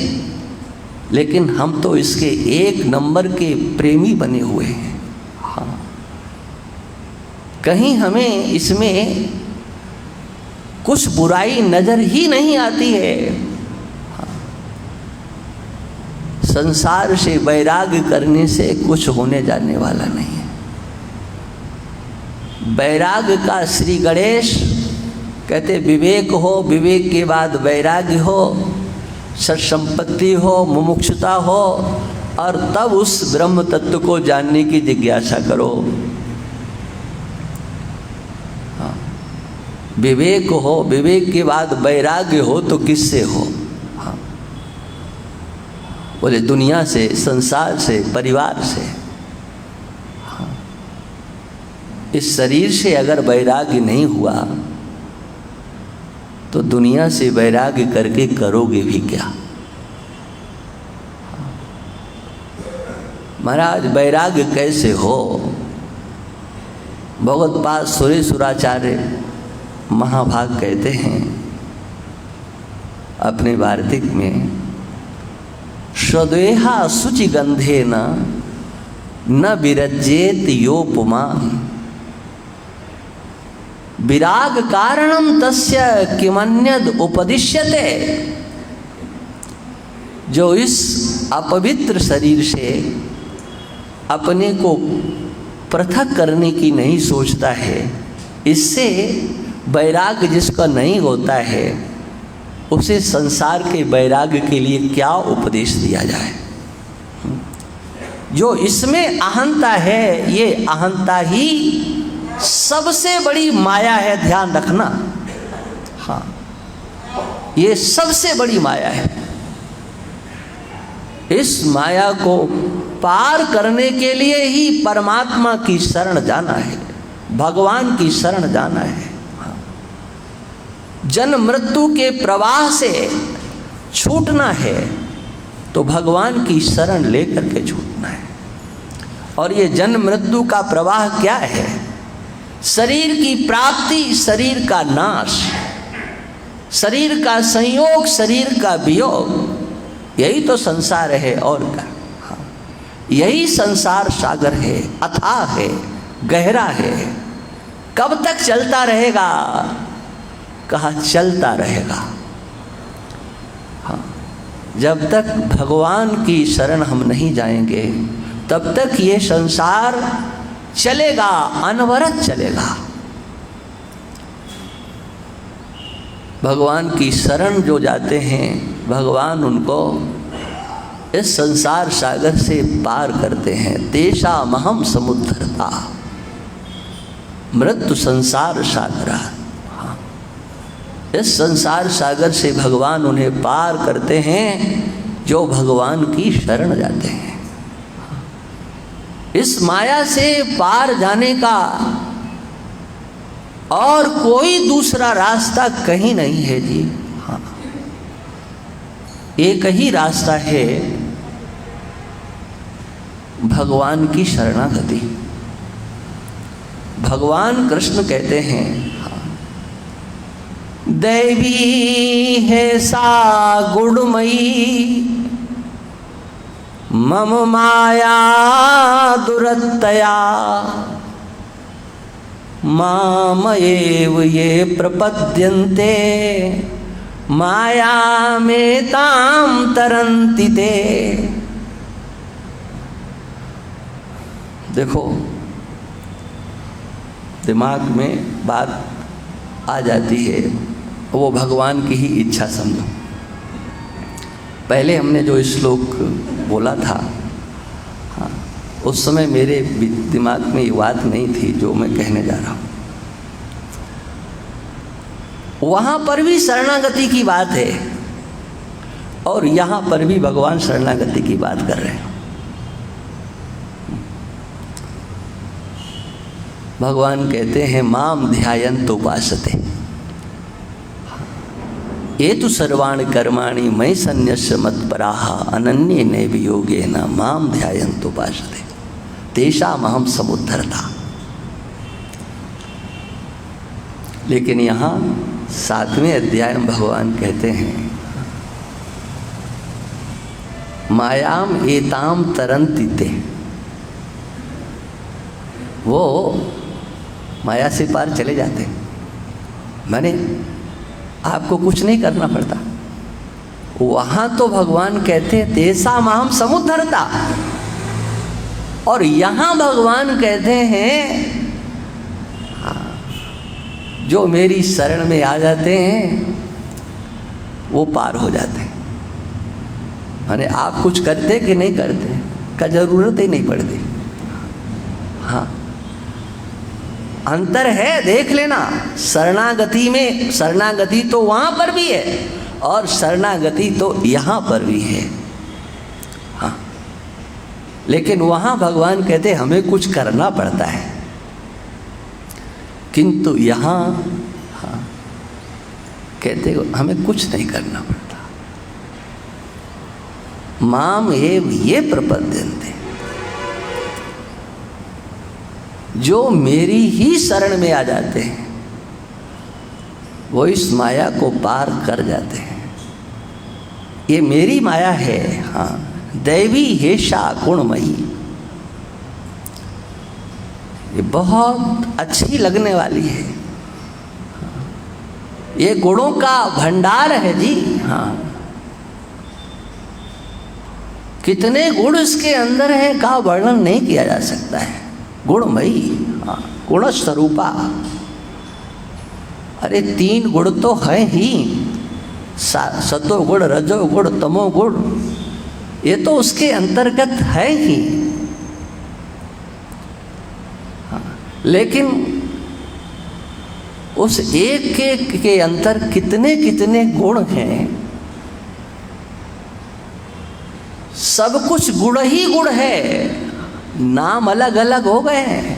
लेकिन हम तो इसके एक नंबर के प्रेमी बने हुए हैं। हाँ, कहीं हमें इसमें कुछ बुराई नजर ही नहीं आती है। हाँ, संसार से वैराग्य करने से कुछ होने जाने वाला नहीं है। वैराग्य का श्री गणेश कहते विवेक हो, विवेक के बाद वैराग्य हो, सत्संपत्ति हो, मुमुक्षुता हो, और तब उस ब्रह्म तत्व को जानने की जिज्ञासा करो। हाँ, विवेक हो, विवेक के बाद वैराग्य हो तो किससे हो? हाँ, बोले दुनिया से, संसार से, परिवार से। हाँ, इस शरीर से अगर वैराग्य नहीं हुआ तो दुनिया से वैराग्य करके करोगे भी क्या? महाराज, वैराग्य कैसे हो? भगवत्पाद सुरेश्वराचार्य महाभाग कहते हैं अपने वार्तिक में, स्वदेहा शुचि गंधे न विरजेत योपमान, विराग कारणम तस्य किमन्यद उपदिश्यते। जो इस अपवित्र शरीर से अपने को पृथक करने की नहीं सोचता है, इससे वैराग्य जिसका नहीं होता है, उसे संसार के वैराग्य के लिए क्या उपदेश दिया जाए? जो इसमें अहंता है, ये अहंता ही सबसे बड़ी माया है, ध्यान रखना। हाँ, ये सबसे बड़ी माया है। इस माया को पार करने के लिए ही परमात्मा की शरण जाना है, भगवान की शरण जाना है। हाँ, जन्म मृत्यु के प्रवाह से छूटना है तो भगवान की शरण लेकर के छूटना है। और ये जन्म मृत्यु का प्रवाह क्या है? शरीर की प्राप्ति, शरीर का नाश, शरीर का संयोग, शरीर का वियोग, यही तो संसार है और क्या। हाँ, यही संसार सागर है, अथाह है, गहरा है। कब तक चलता रहेगा? कहा चलता रहेगा। हाँ, जब तक भगवान की शरण हम नहीं जाएंगे तब तक ये संसार चलेगा, अनवरत चलेगा। भगवान की शरण जो जाते हैं, भगवान उनको इस संसार सागर से पार करते हैं। तेषामहं समुद्धरता मृत्यु संसार सागरा। इस संसार सागर से भगवान उन्हें पार करते हैं जो भगवान की शरण जाते हैं। इस माया से पार जाने का और कोई दूसरा रास्ता कहीं नहीं है जी। हाँ, एक ही रास्ता है, भगवान की शरणागति। भगवान कृष्ण कहते हैं, हाँ, दैवी है सा गुणमयी मम माया दुरत्तया मामएव ये प्रपद्यन्ते माया में ताम तरन्ति ते। देखो, दिमाग में बात आ जाती है, वो भगवान की ही इच्छा समझो। पहले हमने जो श्लोक बोला था, हाँ, उस समय मेरे दिमाग में ये बात नहीं थी जो मैं कहने जा रहा हूँ। वहाँ पर भी शरणागति की बात है और यहाँ पर भी भगवान शरणागति की बात कर रहे हैं। भगवान कहते हैं माम ध्यायन्त उपासते ये तो सर्वाणि कर्माणि मयि सन्न्यस्य मत्पराः अनन्येनैव योगेन माम ध्यायन्त उपासते तेषामहं समुद्धरता। लेकिन यहाँ 7वें अध्याय में भगवान कहते हैं मायाम एताम तरन्ति ते। वो माया से पार चले जाते हैं, माने आपको कुछ नहीं करना पड़ता। वहाँ तो भगवान कहते हैं तेषामहं समुद्धरता, और यहाँ भगवान कहते हैं जो मेरी शरण में आ जाते हैं वो पार हो जाते हैं। माने आप कुछ करते कि नहीं करते का जरूरत ही नहीं पड़ती। हाँ, अंतर है, देख लेना। शरणागति में, शरणागति तो वहाँ पर भी है और शरणागति तो यहाँ पर भी है। हाँ, लेकिन वहाँ भगवान कहते हमें कुछ करना पड़ता है, किंतु यहाँ हाँ, कहते हमें कुछ नहीं करना पड़ता। माम एव ये प्रपद्यन्ते, जो मेरी ही शरण में आ जाते हैं वो इस माया को पार कर जाते हैं। ये मेरी माया है। हाँ, दैवी हेषा गुणमयी, ये बहुत अच्छी लगने वाली है। ये गुणों का भंडार है जी। हाँ, कितने गुण इसके अंदर है का वर्णन नहीं किया जा सकता है। गुणमयी, हाँ, गुण स्वरूपा। अरे 3 गुण तो है ही, सतो गुण, रजो गुण, तमो गुण, ये तो उसके अंतर्गत है ही। हाँ, लेकिन उस एक के अंतर कितने कितने गुण हैं। सब कुछ गुण ही गुण है, नाम अलग अलग हो गए हैं।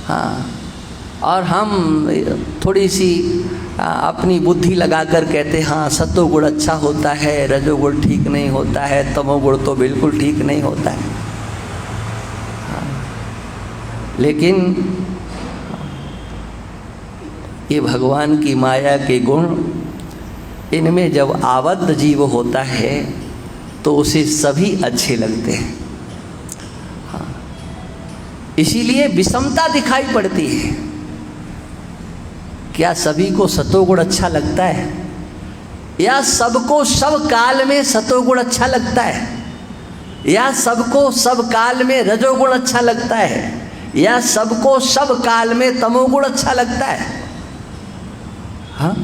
हाँ, और हम थोड़ी सी अपनी बुद्धि लगाकर कहते हाँ सत्वगुण अच्छा होता है, रजोगुण ठीक नहीं होता है, तमोगुण तो बिल्कुल ठीक नहीं होता है। हाँ, लेकिन ये भगवान की माया के गुण, इनमें जब आबद्ध जीव होता है तो उसे सभी अच्छे लगते हैं। हाँ, इसीलिए विषमता दिखाई पड़ती है। क्या सभी को सतोगुण अच्छा लगता है, या सबको सब काल में सतोगुण अच्छा लगता है, या सबको सब काल में रजोगुण अच्छा लगता है, या सबको सब काल में तमोगुण अच्छा लगता है? हाँ,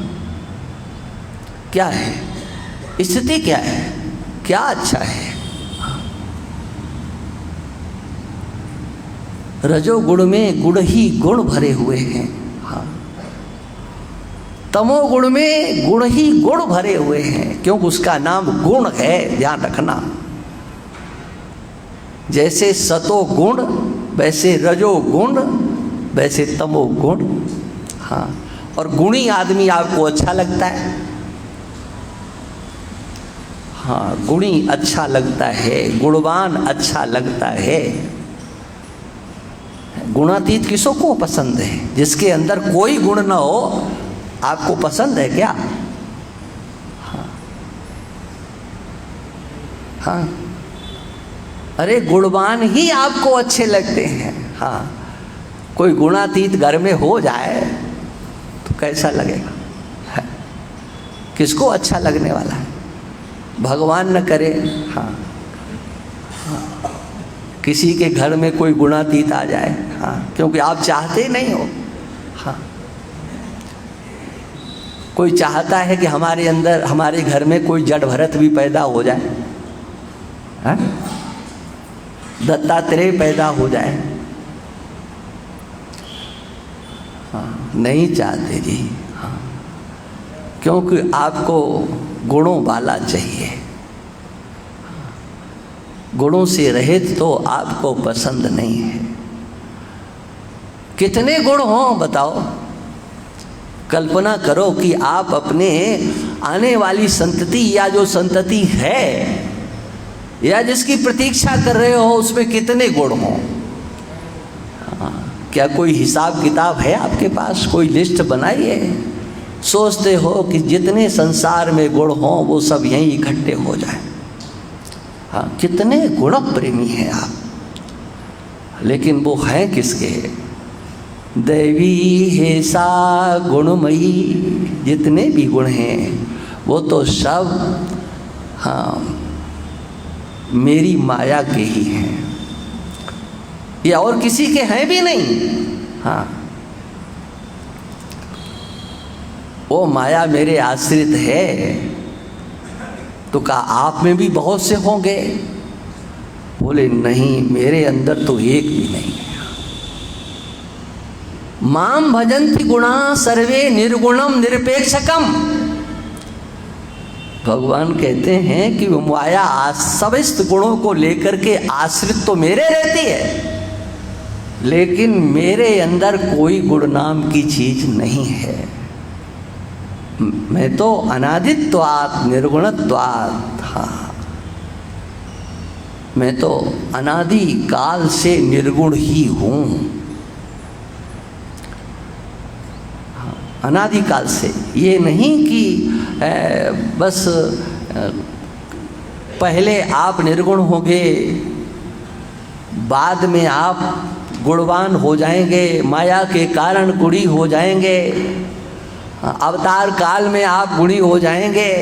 क्या है स्थिति, क्या है, क्या अच्छा है? रजोगुण में गुण ही गुण भरे हुए हैं। हाँ, तमोगुण में गुण ही गुण भरे हुए हैं, क्योंकि उसका नाम गुण है, ध्यान रखना। जैसे सतोगुण वैसे रजोगुण वैसे तमोगुण। हाँ, और गुणी आदमी आपको अच्छा लगता है? हाँ, गुणी अच्छा लगता है, गुणवान अच्छा लगता है। गुणातीत किसों को पसंद है? जिसके अंदर कोई गुण ना हो, आपको पसंद है क्या? हाँ, हाँ, अरे गुणवान ही आपको अच्छे लगते हैं। हाँ, कोई गुणातीत घर में हो जाए तो कैसा लगेगा? है, किसको अच्छा लगने वाला है? भगवान न करे। हाँ, हाँ, किसी के घर में कोई गुणातीत आ जाए। हाँ, क्योंकि आप चाहते नहीं हो। हाँ, कोई चाहता है कि हमारे अंदर, हमारे घर में कोई जड़ भरत भी पैदा हो जाए, हाँ? दत्तात्रेय पैदा हो जाए? हाँ, नहीं चाहते जी। हाँ, क्योंकि आपको गुणों वाला चाहिए। गुणों से रहित तो आपको पसंद नहीं है। कितने गुण हों बताओ? कल्पना करो कि आप अपने आने वाली संतति, या जो संतति है या जिसकी प्रतीक्षा कर रहे हो, उसमें कितने गुण हों। क्या कोई हिसाब किताब है आपके पास? कोई लिस्ट बनाइए। सोचते हो कि जितने संसार में गुण हों वो सब यहीं इकट्ठे हो जाए। हाँ, कितने गुण प्रेमी हैं आप, लेकिन वो हैं किसके? दैवी है सा गुणमयी। जितने भी गुण हैं वो तो सब, हाँ, मेरी माया के ही हैं, ये और किसी के हैं भी नहीं। हाँ, वो माया मेरे आश्रित है। तो कहा आप में भी बहुत से होंगे? बोले नहीं, मेरे अंदर तो एक भी नहीं है। माम भजन्ति गुणा सर्वे निर्गुणम निरपेक्षकम। भगवान कहते हैं कि वो माया समस्त गुणों को लेकर के आश्रित तो मेरे रहती है, लेकिन मेरे अंदर कोई गुण नाम की चीज नहीं है। मैं तो अनादित्वात् निर्गुणत्वात्। हाँ, मैं तो अनादि काल से निर्गुण ही हूँ। हाँ, अनादि काल से। ये नहीं कि बस पहले आप निर्गुण होंगे, बाद में आप गुणवान हो जाएंगे, माया के कारण गुणी हो जाएंगे, अवतार काल में आप गुणी हो जाएंगे।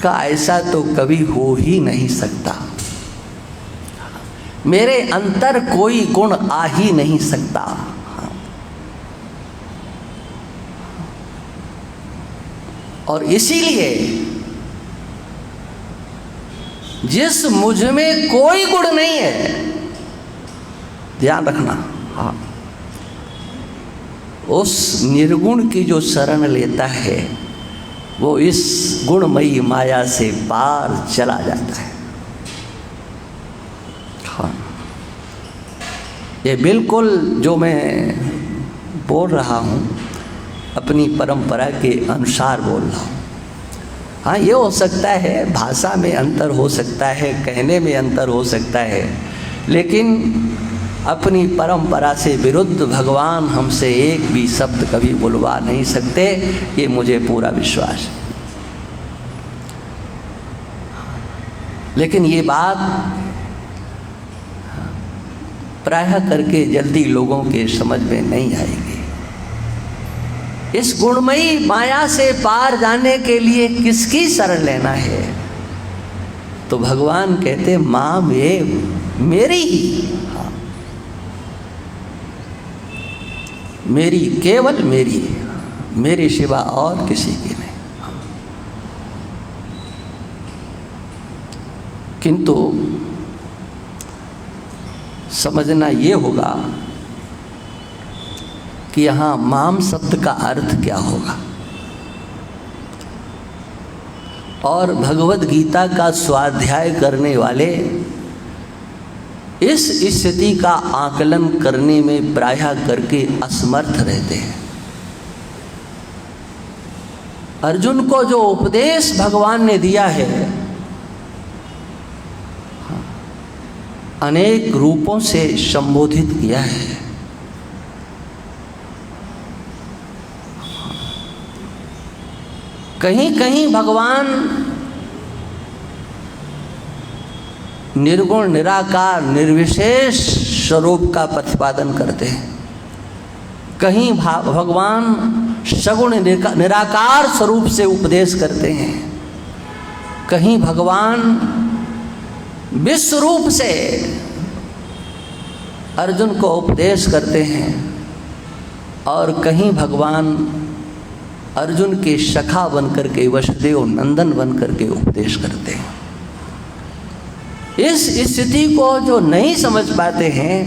का ऐसा तो कभी हो ही नहीं सकता। मेरे अंतर कोई गुण आ ही नहीं सकता। और इसीलिए जिस मुझ में कोई गुण नहीं है, ध्यान रखना, हाँ, उस निर्गुण की जो शरण लेता है वो इस गुणमयी माया से पार चला जाता है। हाँ, ये बिल्कुल जो मैं बोल रहा हूँ अपनी परंपरा के अनुसार बोल रहा हूँ। हाँ, ये हो सकता है भाषा में अंतर हो सकता है, कहने में अंतर हो सकता है, लेकिन अपनी परंपरा से विरुद्ध भगवान हमसे एक भी शब्द कभी बुलवा नहीं सकते, ये मुझे पूरा विश्वास है। लेकिन ये बात प्रायः करके जल्दी लोगों के समझ में नहीं आएगी। इस गुणमयी माया से पार जाने के लिए किसकी शरण लेना है? तो भगवान कहते मां मेरी ही, हाँ, मेरी, केवल मेरी, मेरे सिवा और किसी की नहीं। किंतु समझना ये होगा कि यहाँ माम शब्द का अर्थ क्या होगा, और भगवद गीता का स्वाध्याय करने वाले इस स्थिति का आकलन करने में प्रायः करके असमर्थ रहते हैं। अर्जुन को जो उपदेश भगवान ने दिया है अनेक रूपों से संबोधित किया है। कहीं कहीं भगवान निर्गुण निराकार निर्विशेष स्वरूप का प्रतिपादन करते हैं, कहीं भगवान सगुण निराकार स्वरूप से उपदेश करते हैं, कहीं भगवान विश्व रूप से अर्जुन को उपदेश करते हैं, और कहीं भगवान अर्जुन के सखा बनकर के वसुदेव नंदन बनकर के उपदेश करते हैं। इस स्थिति को जो नहीं समझ पाते हैं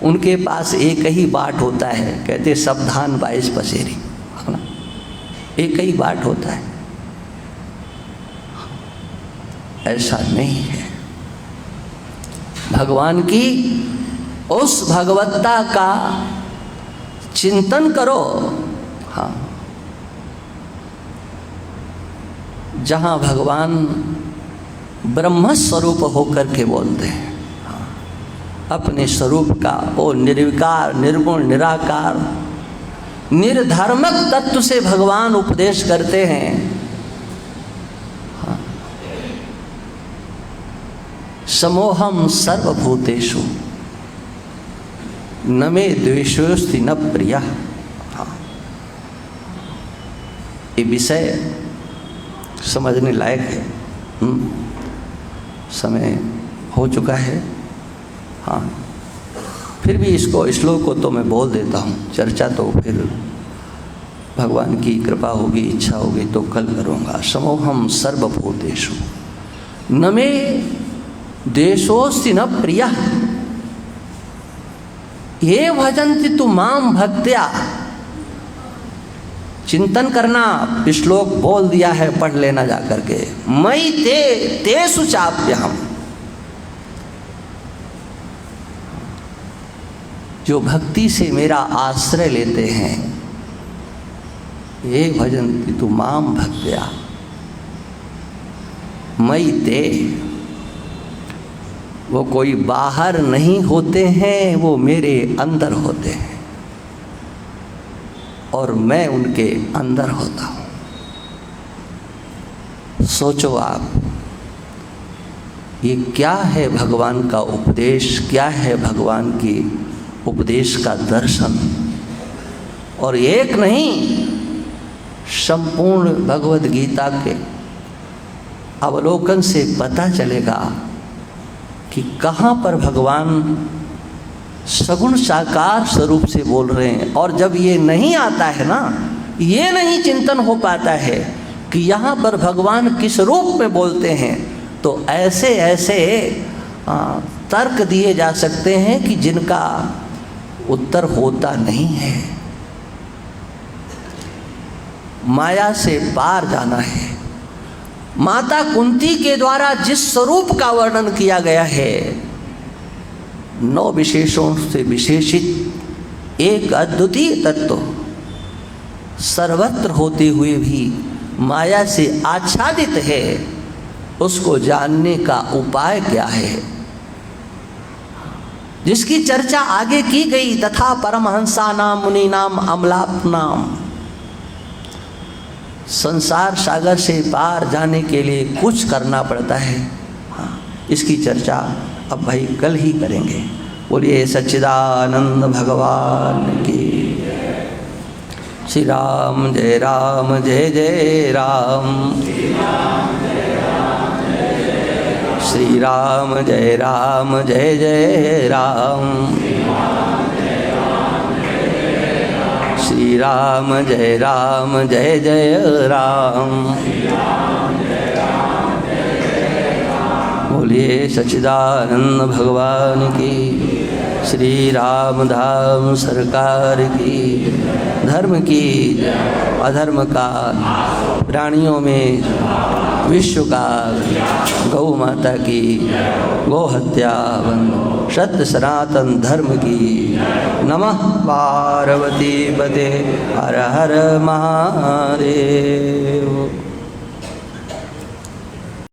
उनके पास एक ही बाट होता है, कहते सावधान 22 पसेरी, एक ही बाट होता है। ऐसा नहीं है। भगवान की उस भगवत्ता का चिंतन करो, हाँ, जहाँ भगवान ब्रह्म स्वरूप होकर के बोलते हैं, अपने स्वरूप का वो निर्विकार निर्गुण निराकार निर्धर्मक तत्व से भगवान उपदेश करते हैं। समोहम सर्वभूतेषु न मे द्वेषोस्ति न प्रियः। ये विषय समझने लायक है। समय हो चुका है, हाँ, फिर भी इसको श्लोक को तो मैं बोल देता हूँ। चर्चा तो फिर भगवान की कृपा होगी, इच्छा होगी तो कल करूँगा। समोहम सर्वभूतेषु न मे द्वेषोस्ति न प्रियः ये भजन्ति तु माम भक्त्या। चिंतन करना, श्लोक बोल दिया है, पढ़ लेना जा करके। मयि तेषु चाप्यहम्, जो भक्ति से मेरा आश्रय लेते हैं, ये भजन्ति तु माम भक्त्या मयि ते। वो कोई बाहर नहीं होते हैं, वो मेरे अंदर होते हैं और मैं उनके अंदर होता हूँ। सोचो आप, ये क्या है भगवान का उपदेश, क्या है भगवान की उपदेश का दर्शन। और एक नहीं, संपूर्ण भगवद गीता के अवलोकन से पता चलेगा कि कहाँ पर भगवान सगुण साकार स्वरूप से बोल रहे हैं। और जब ये नहीं आता है ना, ये नहीं चिंतन हो पाता है कि यहाँ पर भगवान किस रूप में बोलते हैं, तो ऐसे ऐसे तर्क दिए जा सकते हैं कि जिनका उत्तर होता नहीं है। माया से पार जाना है। माता कुंती के द्वारा जिस स्वरूप का वर्णन किया गया है, 9 विशेषों से विशेषित एक अद्वितीय तत्व सर्वत्र होते हुए भी माया से आच्छादित है, उसको जानने का उपाय क्या है, जिसकी चर्चा आगे की गई। तथा परमहंसा नाम मुनि नाम अमलाप नाम। संसार सागर से पार जाने के लिए कुछ करना पड़ता है। इसकी चर्चा अब भाई कल ही करेंगे। बोलिए सच्चिदानंद भगवान की। श्री राम जय राम जय जय राम। श्री राम जय राम जय जय राम। श्री राम जय राम जय जय राम। बोलिए सच्चिदानंद भगवान की। श्री राम धाम सरकार की। धर्म की अधर्म का प्राणियों में विश्व का गौ माता की गौ हत्या बंद सत्य सनातन धर्म की। नमः पार्वती पते हर हर महादेव।